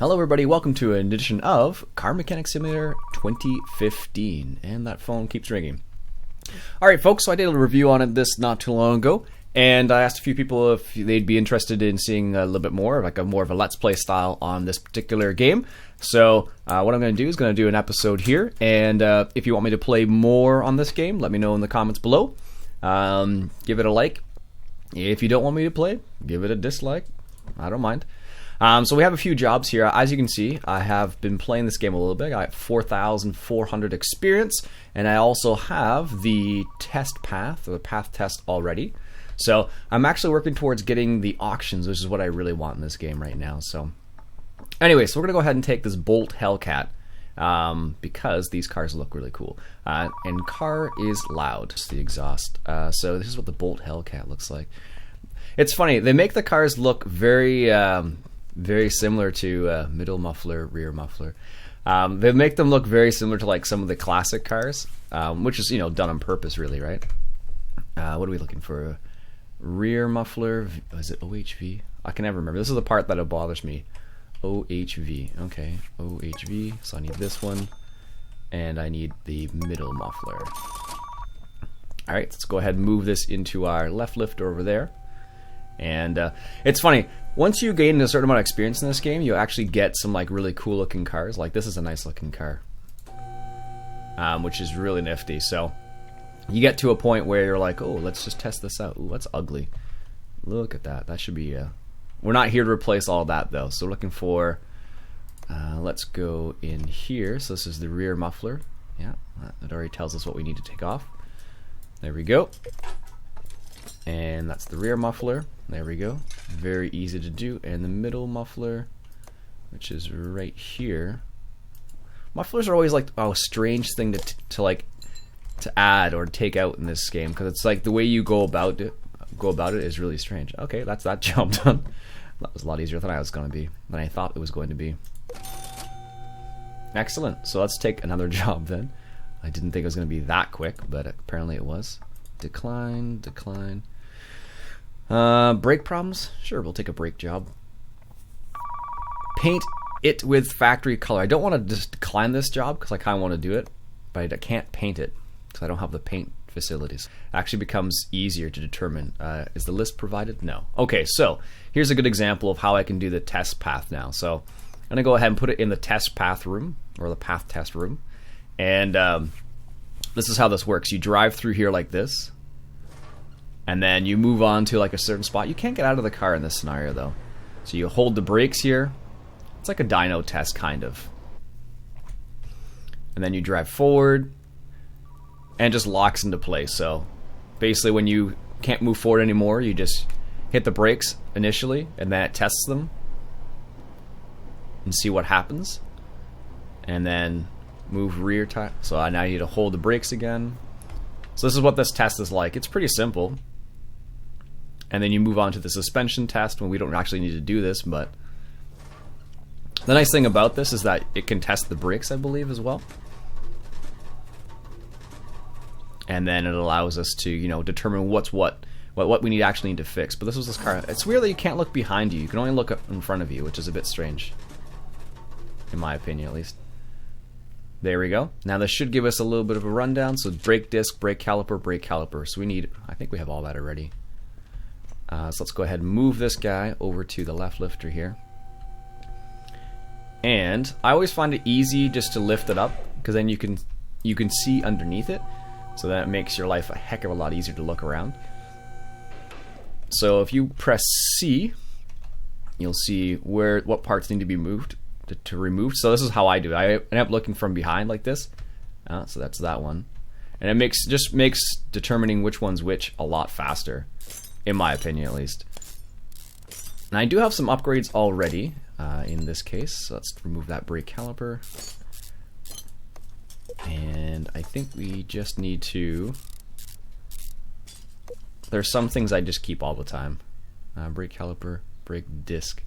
Hello everybody, welcome to an edition of Car Mechanic Simulator 2015, and that phone keeps ringing. Alright folks, so I did a review on it this not too long ago, and I asked a few people if they'd be interested in seeing a little bit more, like more of a Let's Play style on this particular game. So what I'm going to do is going to do an episode here, and if you want me to play more on this game, let me know in the comments below. Give it a like. If you don't want me to play, give it a dislike. I don't mind. So we have a few jobs here. As you can see, I have been playing this game a little bit. I got 4,400 experience, and I also have the test path, or the path test already. So I'm actually working towards getting the auctions, which is what I really want in this game right now. So anyway, so we're going to go ahead and take this Bolt Hellcat, because these cars look really cool. And car is loud, just the exhaust. So this is what the Bolt Hellcat looks like. It's funny, they make the cars look very similar to middle muffler, rear muffler. They make them look very similar to like some of the classic cars, which is, you know, done on purpose really, right? What are we looking for? Rear muffler, is it OHV? I can never remember. This is the part that bothers me. OHV, okay, OHV, so I need this one, and I need the middle muffler. Alright, let's go ahead and move this into our left lifter over there. And it's funny, once you gain a certain amount of experience in this game, you actually get some like really cool looking cars. Like this is a nice looking car, which is really nifty. So you get to a point where you're like, oh, let's just test this out. Ooh, that's ugly. Look at that. That should be we're not here to replace all that though. So we're looking for, let's go in here. So this is the rear muffler. Yeah, it already tells us what we need to take off. There we go. And that's the rear muffler. There we go. Very easy to do. And the middle muffler, which is right here. Mufflers are always like a strange thing to add or take out in this game, because it's like the way you go about it is really strange. Okay, that's that job done. That was a lot easier than I thought it was going to be. Excellent. So let's take another job then. I didn't think it was going to be that quick, but apparently it was. Decline. Brake problems? Sure, we'll take a brake job. Paint it with factory color. I don't want to just decline this job because I kind of want to do it, but I can't paint it because I don't have the paint facilities. It actually becomes easier to determine. Is the list provided? No. Okay, so here's a good example of how I can do the test path now. So I'm going to go ahead and put it in the test path room, or the path test room. And this is how this works. You drive through here like this, and then you move on to like a certain spot. You can't get out of the car in this scenario though. So you hold the brakes here. It's like a dyno test kind of. And then you drive forward, and it just locks into place. So basically when you can't move forward anymore, you just hit the brakes initially, and then it tests them and see what happens. And then move rear tire. So now you need to hold the brakes again. So this is what this test is like. It's pretty simple. And then you move on to the suspension test when we don't actually need to do this, but the nice thing about this is that it can test the brakes, I believe, as well. And then it allows us to, you know, determine what we actually need to fix. But this was this car. It's weird that you can't look behind you. You can only look up in front of you, which is a bit strange, in my opinion at least. There we go. Now this should give us a little bit of a rundown. So brake disc, brake caliper, brake caliper. So we need, I think we have all that already. So let's go ahead and move this guy over to the left lifter here. And I always find it easy just to lift it up, because then you can see underneath it. So that makes your life a heck of a lot easier to look around. So if you press C, you'll see what parts need to be moved to remove. So this is how I do it. I end up looking from behind like this. So that's that one. And it just makes determining which one's which a lot faster, in my opinion at least. And I do have some upgrades already in this case. So let's remove that brake caliper. And I think we just need to... There's some things I just keep all the time. Brake caliper, brake disc.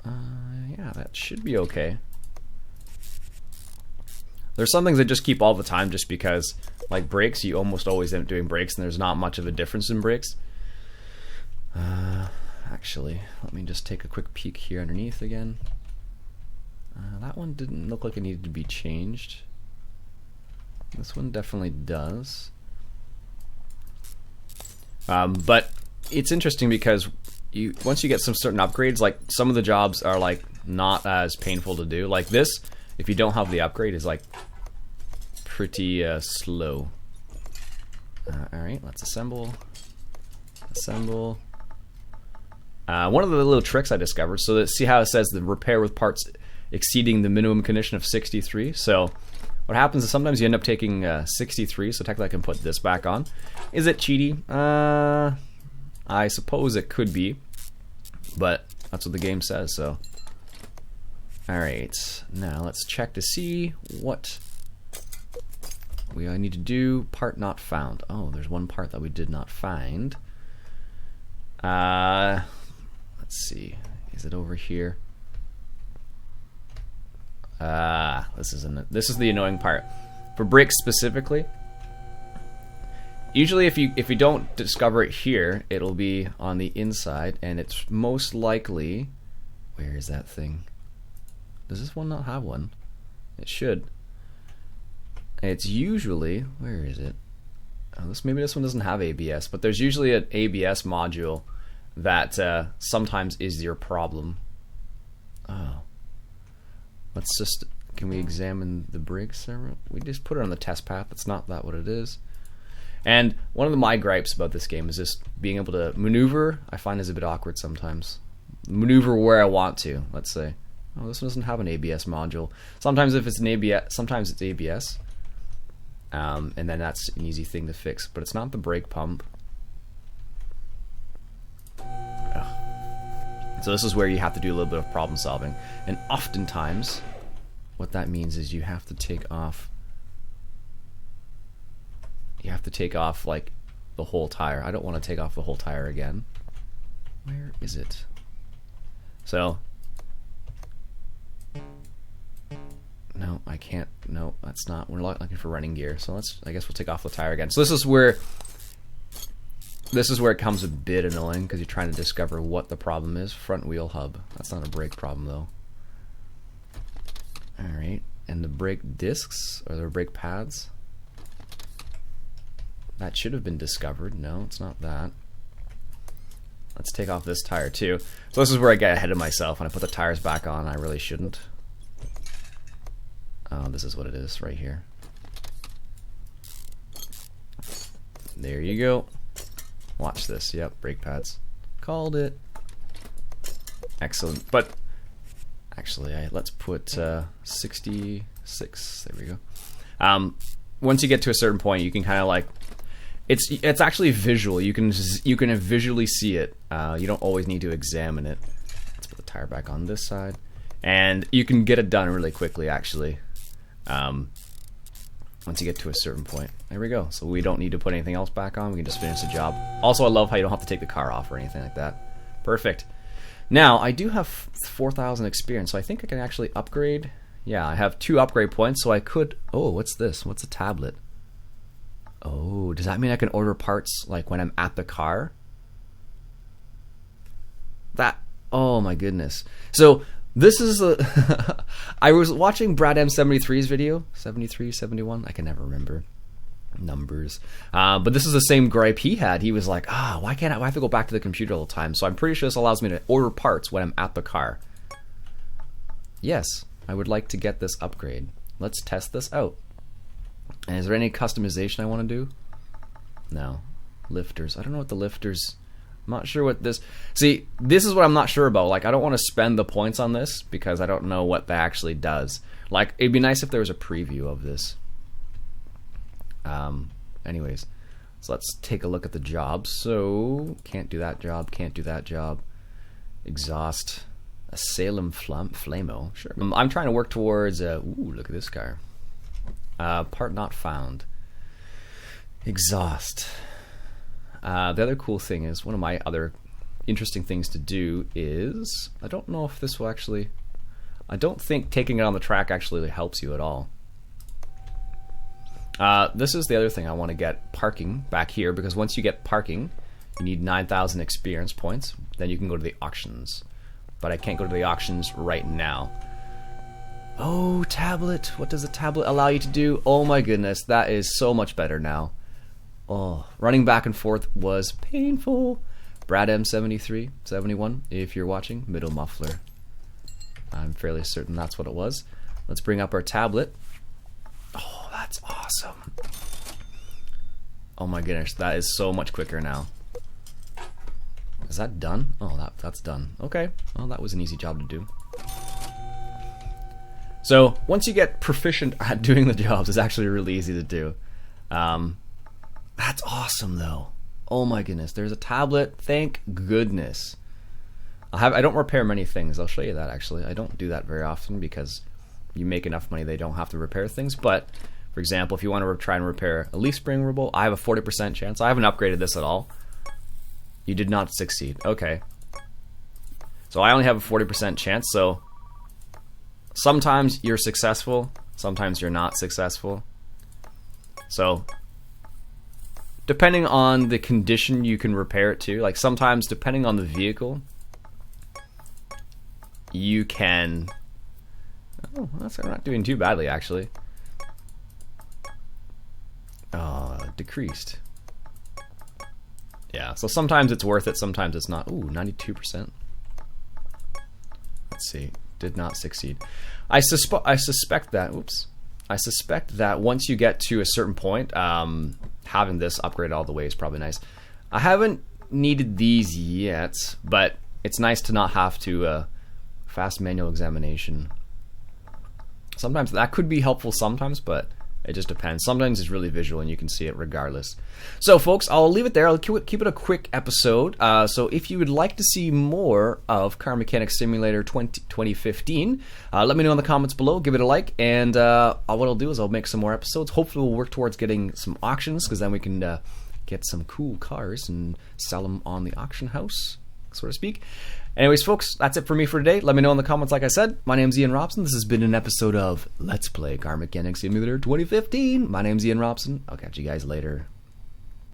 Yeah, that should be okay. There's some things I just keep all the time just because, like brakes, you almost always end up doing brakes and there's not much of a difference in brakes. actually. Let me just take a quick peek here underneath again. That one didn't look like it needed to be changed. This one definitely does. But it's interesting because once you get some certain upgrades, like some of the jobs are like not as painful to do. Like this, if you don't have the upgrade, is like pretty slow. Alright, let's assemble. Assemble. One of the little tricks I discovered, so that, see how it says the repair with parts exceeding the minimum condition of 63? So what happens is sometimes you end up taking 63, so technically I can put this back on. Is it cheaty? I suppose it could be, but that's what the game says, so. Alright, now let's check to see what we need to do. Part not found. Oh, there's one part that we did not find. Let's see. Is it over here? This is the annoying part. For brakes specifically, usually if you don't discover it here, it'll be on the inside, and it's most likely, where is that thing? Does this one not have one? It should. It's usually, where is it? Oh, maybe this one doesn't have ABS, but there's usually an ABS module that sometimes is your problem. Oh. Let's just, can we examine the brakes? We just put it on the test path. It's not that what it is. And one of my gripes about this game is just being able to maneuver. I find is a bit awkward sometimes. Maneuver where I want to. Let's say, oh, this one doesn't have an ABS module. Sometimes if it's an ABS, sometimes it's ABS, and then that's an easy thing to fix. But it's not the brake pump. So this is where you have to do a little bit of problem solving, and oftentimes what that means is you have to take off like the whole tire. I don't want to take off the whole tire again. Where is it? So no, I can't. No, that's not. We're not looking for running gear, so I guess we'll take off the tire again. So this is where it becomes a bit annoying, because you're trying to discover what the problem is. Front wheel hub. That's not a brake problem, though. Alright. And the brake discs, or the brake pads. That should have been discovered. No, it's not that. Let's take off this tire, too. So this is where I get ahead of myself. When I put the tires back on, I really shouldn't. Oh, this is what it is right here. There you go. Watch this. Yep, brake pads. Called it. Excellent. But actually, let's put 66. There we go. Once you get to a certain point, you can kind of like it's actually visual. You can visually see it. You don't always need to examine it. Let's put the tire back on this side, and you can get it done really quickly. Actually, once you get to a certain point. There we go. So we don't need to put anything else back on. We can just finish the job. Also, I love how you don't have to take the car off or anything like that. Perfect. Now, I do have 4,000 experience, so I think I can actually upgrade. Yeah, I have 2 upgrade points, so I could... Oh, what's this? What's a tablet? Oh, does that mean I can order parts like when I'm at the car? Oh my goodness. So... This is I was watching Brad M73's video, 73, 71, I can never remember numbers. But this is the same gripe he had. He was like, why can't I have to go back to the computer all the time? So I'm pretty sure this allows me to order parts when I'm at the car. Yes, I would like to get this upgrade. Let's test this out. And is there any customization I want to do? No. Lifters. I don't know what the lifters... I'm not sure what this... See, this is what I'm not sure about. Like, I don't want to spend the points on this because I don't know what that actually does. Like, it'd be nice if there was a preview of this. Anyways, so let's take a look at the jobs. So, can't do that job, can't do that job. Exhaust. A Salem Flamo. Sure. I'm trying to work towards... ooh, look at this car. Part not found. Exhaust. The other cool thing is, one of my other interesting things to do is, I don't know if this will actually, I don't think taking it on the track actually helps you at all. This is the other thing I want to get, parking back here, because once you get parking, You need 9,000 experience points. Then you can go to the auctions. But I can't go to the auctions right now. Oh, tablet. What does the tablet allow you to do? Oh my goodness, that is so much better now. Oh, running back and forth was painful. Brad M73, 71, if you're watching, middle muffler. I'm fairly certain that's what it was. Let's bring up our tablet. Oh, that's awesome. Oh my goodness, that is so much quicker now. Is that done? Oh, that's done. Okay, well that was an easy job to do. So, once you get proficient at doing the jobs, it's actually really easy to do. That's awesome though. Oh my goodness, there's a tablet, thank goodness. I don't repair many things, I'll show you that actually. I don't do that very often because you make enough money they don't have to repair things. But, for example, if you want to try and repair a leaf spring roll, I have a 40% chance. I haven't upgraded this at all. You did not succeed. Okay. So I only have a 40% chance, so sometimes you're successful, sometimes you're not successful. So, depending on the condition you can repair it to, like sometimes depending on the vehicle, you can... Oh, I'm not doing too badly actually. Decreased. Yeah, so sometimes it's worth it, sometimes it's not. Ooh, 92%. Let's see. Did not succeed. I suspect that. Oops. I suspect that once you get to a certain point, having this upgraded all the way is probably nice. I haven't needed these yet, but it's nice to not have to fast manual examination. Sometimes that could be helpful sometimes, but it just depends. Sometimes it's really visual and you can see it regardless. So folks, I'll leave it there. I'll keep it a quick episode. So if you would like to see more of Car Mechanic Simulator 2015, let me know in the comments below. Give it a like. And what I'll do is I'll make some more episodes. Hopefully we'll work towards getting some auctions, because then we can get some cool cars and sell them on the auction house, so to speak. Anyways, folks, that's it for me for today. Let me know in the comments, like I said. My name's Ian Robson. This has been an episode of Let's Play Car Mechanic Simulator 2015. My name's Ian Robson. I'll catch you guys later.